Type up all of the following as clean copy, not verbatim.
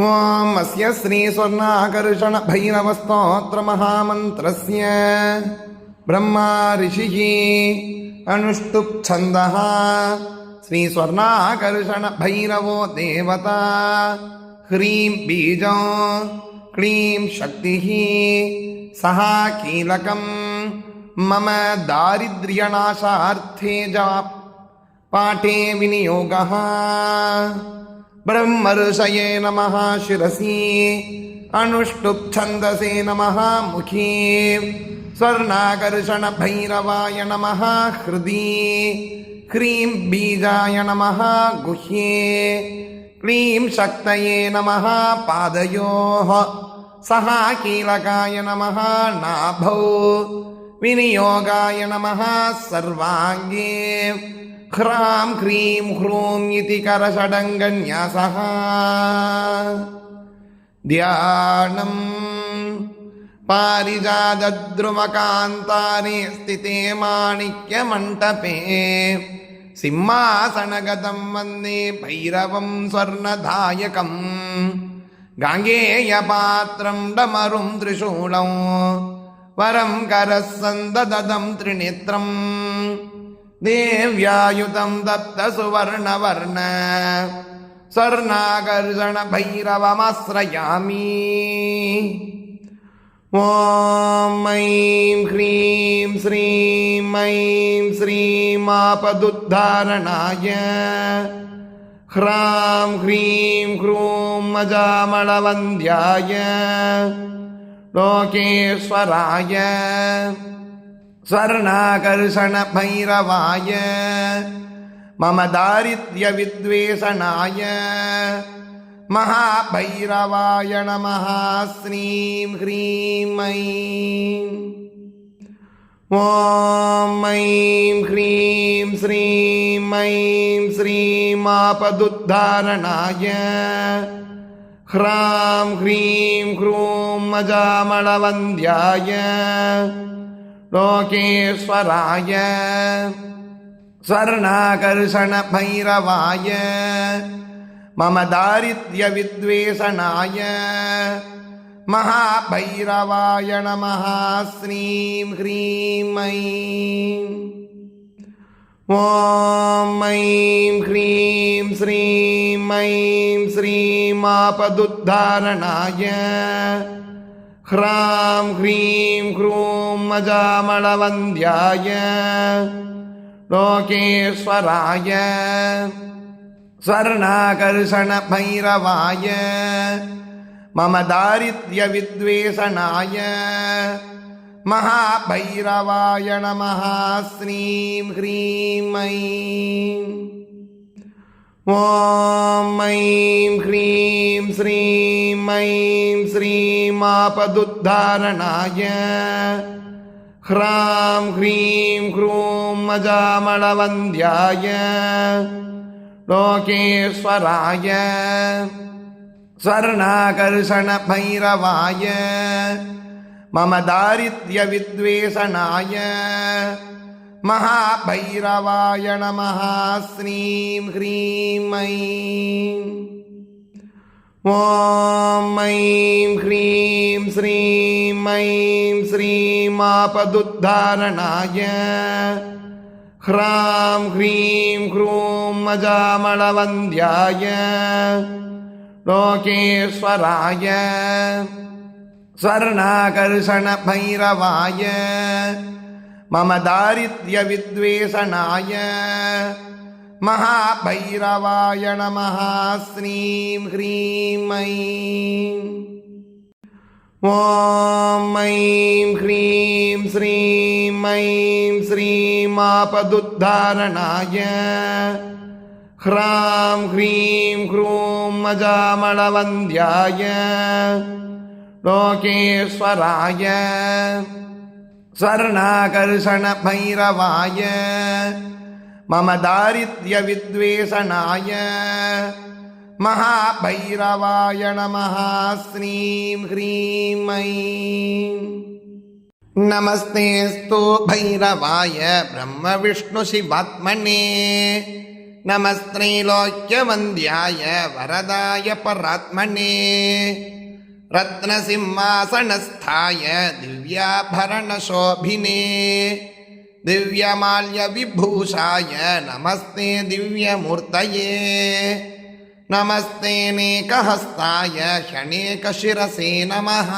ओम अस्य श्री स्वर्णाकर्षण भैरव स्तोत्र महामन्त्रस्य ब्रह्मा ऋषिः अनुष्टुप् छन्दः श्री स्वर्णाकर्षण भैरवो देवता ह्रीं बीजो क्लीं शक्तिः सः कीलकं मम दारिद्र्यनाशार्थे पाठे विनियोगः ब्रह्मर्षये नमः शिरसि अनुष्टुप् छन्दसे नमः मुखे स्वर्णाकर्षण भैरवाय नमः हृदि ह्रीं बीजाय नमः गुह्ये क्लीं शक्तये नमः पादयोः सः कीलकाय नमः नाभौ विनियोगाय नमः सर्वाङ्गे ह्रां ह्रीं ह्रूं इति करषडङ्गन्यासः ध्यानम् पारिजातद्रुमकान्तारे स्थिते माणिक्यमण्टपे सिंहासनगतं वन्दे भैरवं स्वर्णदायकम् गाङ्गेयपात्रं डमरुं त्रिशूलं वरं करः सन्ददतं त्रिनेत्रम् देव्यायुतं दत्तसुवर्णवर्ण स्वर्णाकर्षण भैरवमाश्रयामि ॐ ऐं ह्रीं श्रीं ऐं श्रीमापदुद्धारणाय ह्रां ह्रीं ह्रूं अजामलवन्द्याय लोकेश्वराय स्वर्णाकर्षण भैरवाय मम दारिद्र्य विद्वेषणाय महाभैरवाय नमः श्रीं ह्रीं ऐं ॐ ऐं ह्रीं श्रीं ऐं श्रीमापदुद्धारणाय ह्रां ह्रीं ह्रूं अजामलवन्द्याय लोकेश्वराय स्वर्णाकर्षण भैरवाय मम दारिद्र्य विद्वेषणाय महाभैरवाय नमः श्रीं ह्रीं ऐं ॐ ऐं ह्रीं श्रीं ऐं श्रीमापदुद्धारणाय ह्रां ह्रीं ह्रूं अजामलवन्द्याय लोकेश्वराय स्वर्णाकर्षण भैरवाय मम दारिद्र्य विद्वेषणाय महाभैरवाय नमः श्रीं ह्रीं ऐं ॐ ऐं ह्रीं श्रीं ऐं श्रीमापदुद्धारणाय ह्रां ह्रीं ह्रूं अजामलवन्द्याय लोकेश्वराय स्वर्णाकर्षण भैरवाय मम दारिद्र्य विद्वेषणाय महाभैरवाय नमः श्रीं ह्रीं ऐं ॐ ऐं ह्रीं श्रीं ऐं श्रीमापदुद्धारणाय ह्रां ह्रीं ह्रूं अजामलवन्द्याय लोकेश्वराय स्वर्णाकर्षण भैरवाय मम दारिद्र्य विद्वेषणाय महाभैरवाय नमः श्रीं ह्रीं ऐं ॐ ऐं ह्रीं श्रीं ऐं श्रीमापदुद्धारणाय ह्रां ह्रीं ह्रूं अजामलवन्द्याय लोकेश्वराय स्वर्णाकर्षण भैरवाय मम दारिद्र्य विद्वेषणाय महाभैरवाय नमः श्रीं ह्रीं ऐं नमस्तेऽस्तु भैरवाय ब्रह्म विष्णु शिवात्मने नमस्त्रैलोक्यवन्द्याय वरदाय परात्मने रत्नसिंहासनस्थाय दिव्याभरणशोभिने दिव्यमाल्यविभूषाय नमस्ते दिव्यमूर्तये नमस्तेनेकहस्ताय ह्यनेकशिरसे नमः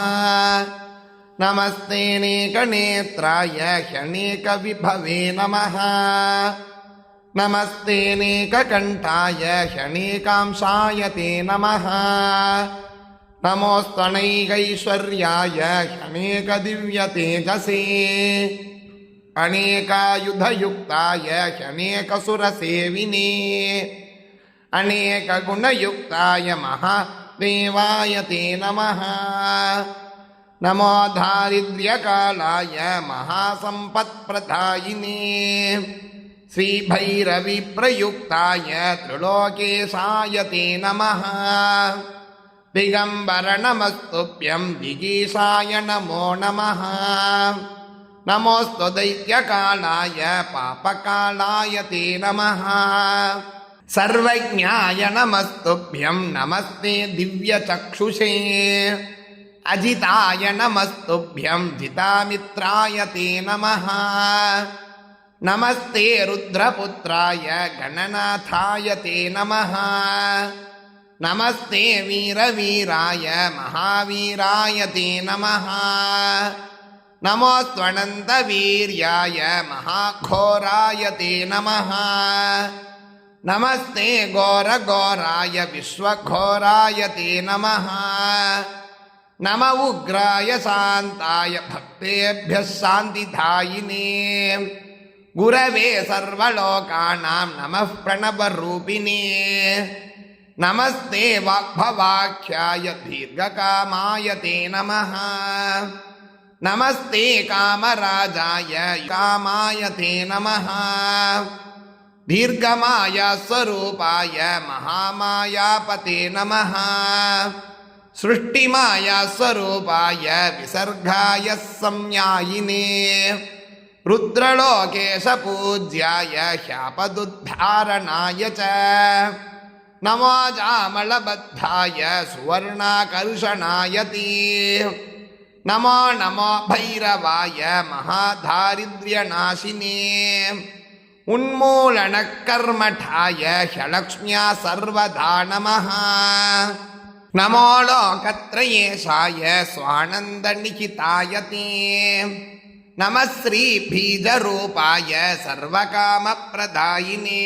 नमस्तेनेकनेत्राय ह्यनेकविभवे नमः नमस्तेनेककण्ठाय ह्यनेकांशाय ते नमः नमोऽस्त्वनैकैश्वर्याय ह्यनेकदिव्यतेजसे अनेकायुधयुक्ताय ह्यनेकसुरसेविने अनेकगुणयुक्ताय महादेवाय ते नमः नमो दारिद्र्यकालाय महासम्पत्प्रदायिने श्रीभैरविप्रयुक्ताय त्रिलोकेशाय ते नमः दिगम्बर नमस्तुभ्यं दिगीशाय नमो नमः नमोऽस्तु दैत्यकालाय पापकालाय ते नमः सर्वज्ञाय नमस्तुभ्यं नमस्ते दिव्यचक्षुषे अजिताय नमस्तुभ्यं जितामित्राय ते नमः नमस्ते रुद्रपुत्राय गणनाथाय ते नमः नमस्ते वीरवीराय महावीराय ते नमः नमोऽस्त्वनन्तवीर्याय महाघोराय ते नमः नमस्ते घोरघोराय विश्वघोराय ते नमः नम उग्राय शान्ताय भक्तेभ्यः शान्तिदायिने गुरवे सर्वलोकानां नमः प्रणवरूपिणे नमस्ते वाग्भवाख्याय दीर्घकामाय ते नमः नमस्ते कामराजाय कामाय ते नमः दीर्घमाया स्वरूपाय महामायापते नमः सृष्टिमाया स्वरूपाय विसर्गाय संज्ञायिने रुद्रलोकेश पूज्याय ह्यापदुद्धारणाय च नमो जामलबद्धाय सुवर्णाकर्षणाय ते नमो नमो भैरवाय महादारिद्र्यनाशिने उन्मूलनकर्मठाय ह्यलक्ष्म्या सर्वदा नमः नमो लोकत्रयेशाय स्वानन्दनिहिताय ते नमः श्रीबीजरूपाय सर्वकामप्रदायिने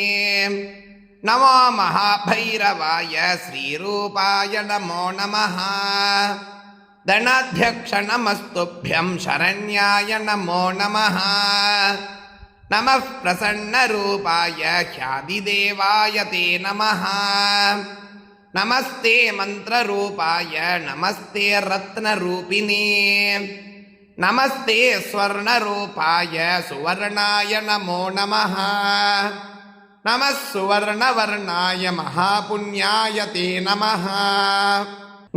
नमो महाभैरवाय श्रीरूपाय नमो नमः धनाध्यक्ष नमस्तुभ्यं शरण्याय नमो नमः नमः प्रसन्नरूपाय ह्यादिदेवाय ते नमः नमस्ते मन्त्ररूपाय नमस्ते रत्नरूपिणे नमस्ते स्वर्णरूपाय सुवर्णाय नमो नमः नमः सुवर्णवर्णाय महापुण्याय ते नमः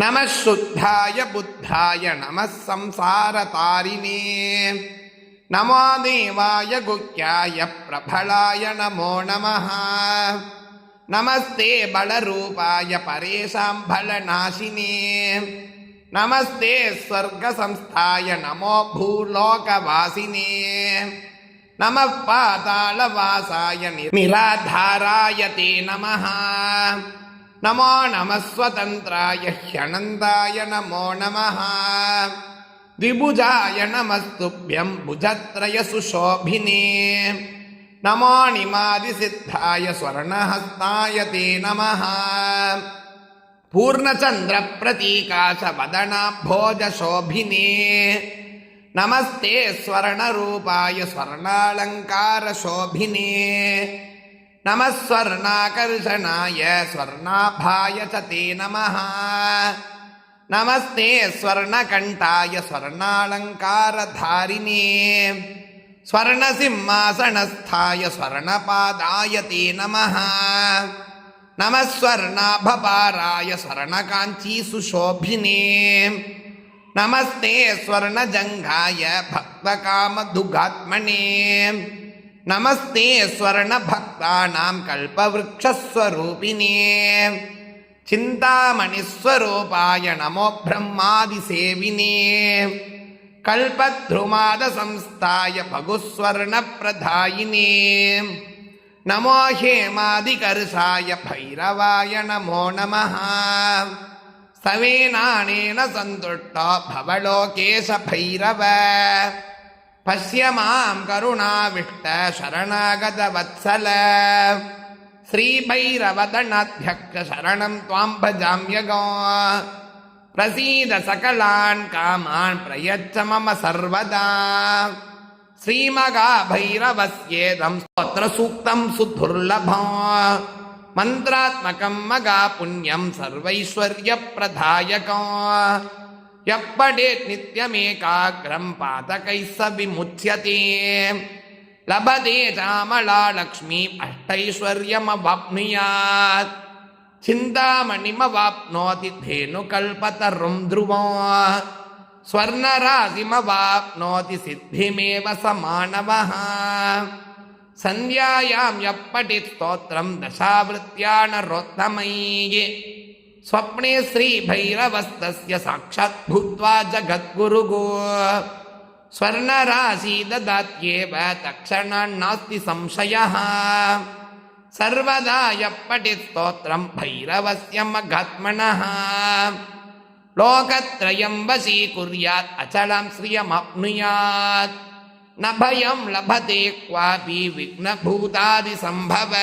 नमः शुद्धाय बुद्धाय नमः संसारतारिणे नमो देवाय गुह्याय प्रबलाय नमो नमः नमस्ते बलरूपाय परेशां बलनाशिने नमस्ते स्वर्गसंस्थाय नमो भूलोकवासिने नमः पातालवासाय निराधाराय ते नमः नमो नमः स्वतन्त्राय ह्यनन्ताय नमो नमः द्विभुजाय नमस्तुभ्यं भुजत्रयसुशोभिने नमो निमादिसिद्धाय स्वर्णहस्ताय ते नमः पूर्णचन्द्रप्रतीकाशवदनाम्भोजशोभिने नमस्ते स्वर्णरूपाय स्वर्णालङ्कारशोभिने नमः स्वर्णाकर्षणाय स्वर्णाभाय च ते नमः नमस्ते स्वर्णकण्ठाय स्वर्णालङ्कारधारिणे स्वर्णसिंहासनस्थाय स्वर्णपादाय ते नमः नमः स्वर्णाभपाराय स्वर्णकाञ्चीसुशोभिने नमस्ते स्वर्णजङ्घाय भक्तकामदुघात्मने நமஸ்தே ஸ்வர்ணபக்தானாம் கல்பவ்ருக்ஷஸ்வரூபிணே சிந்தாமணிஸ்வரூபாய நமோ பிரம்மாதிசேவினே கல்பத்ருமாதசம்ஸ்தாய பகுஸ்வர்ணப்பிரதாயினே நமோ ஹேமாதிகர்ஷாய பைரவாய நமோ நமः சவேனானேன சந்துஷ்டோ பவலோகேஷ பைரவ பஸ்ய மாம் கருணாவிஷ்ட சரணாகத வத்சல ஸ்ரீபைரவதனாத்யக்ஷ சரணம் த்வாம் பஜாம்யகோ பிரசீத சகலான் காமான் பிரயச்ச மம சர்வதா ஸ்ரீமகாபைரவஸ்யேதம் ஸ்தோத்ர சூக்தம் சுதுர்லபம் மந்த்ராத்மகம் மகா புண்ணியம் சர்வைஸ்வர்யப்பிரதாயகம் யப்படேத் நித்யமேகாக்ரம் பாதகைः स விமுச்யதே லபதே சாமளா லக்ஷ்மீ அஷ்டைஸ்வர்யமவாப்னுயாத் சிந்தாமணிமவாப்னோதி தேனுகல்பதரும் த்ருவம் ஸ்வர்ணராசிமவாப்னோதி சித்திமேவ சமானவः சந்தியாயாம் யப்படித் ஸ்தோத்ரம் தசாவிருத்யா நரோத்தமைः ஸ்வப்னே ஸ்ரீபைரவஸ்தஸ்ய சாக்ஷாத் பூத்வா ஜகத்குருகோ ஸ்வர்ணராசி ததாத்யேவ தக்ஷணான் நாஸ்தி சம்சயः சர்வதா யப்படித் ஸ்தோத்ரம் பைரவஸ்ய மகாத்மனः லோகத்ரயம் வசீகுர்யாத் அச்சலம் ஸ்ரியமப்னுயாத் ந பயம் லபதே க்வாபி விக்னபூதாதி சம்பவ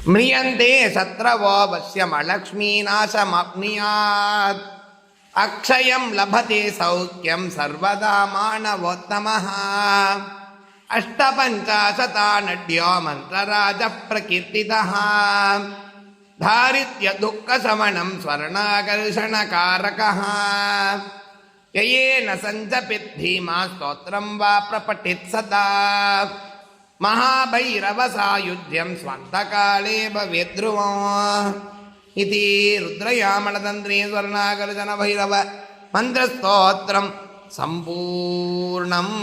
म्रियन्ते शत्रवो वश्यमलक्ष्मीनाशमप्नुयात् अक्षयं लभते सौख्यं सर्वदा मानवोत्तमः अष्टपञ्चाशतानड्यो मन्त्रराजः प्रकीर्तितः दारिद्र्यदुःखशमनं स्वर्णाकर्षणकारकः ययेन सञ्जपेत् धीमा स्तोत्रं वा प्रपठेत् सदा महाभैरवसायुज्यं स्वान्तकाले भवेद्ध्रुवम् इति रुद्रयामणतन्त्रे स्वर्णाकर्षणभैरव मन्त्रस्तोत्रं सम्पूर्णम्।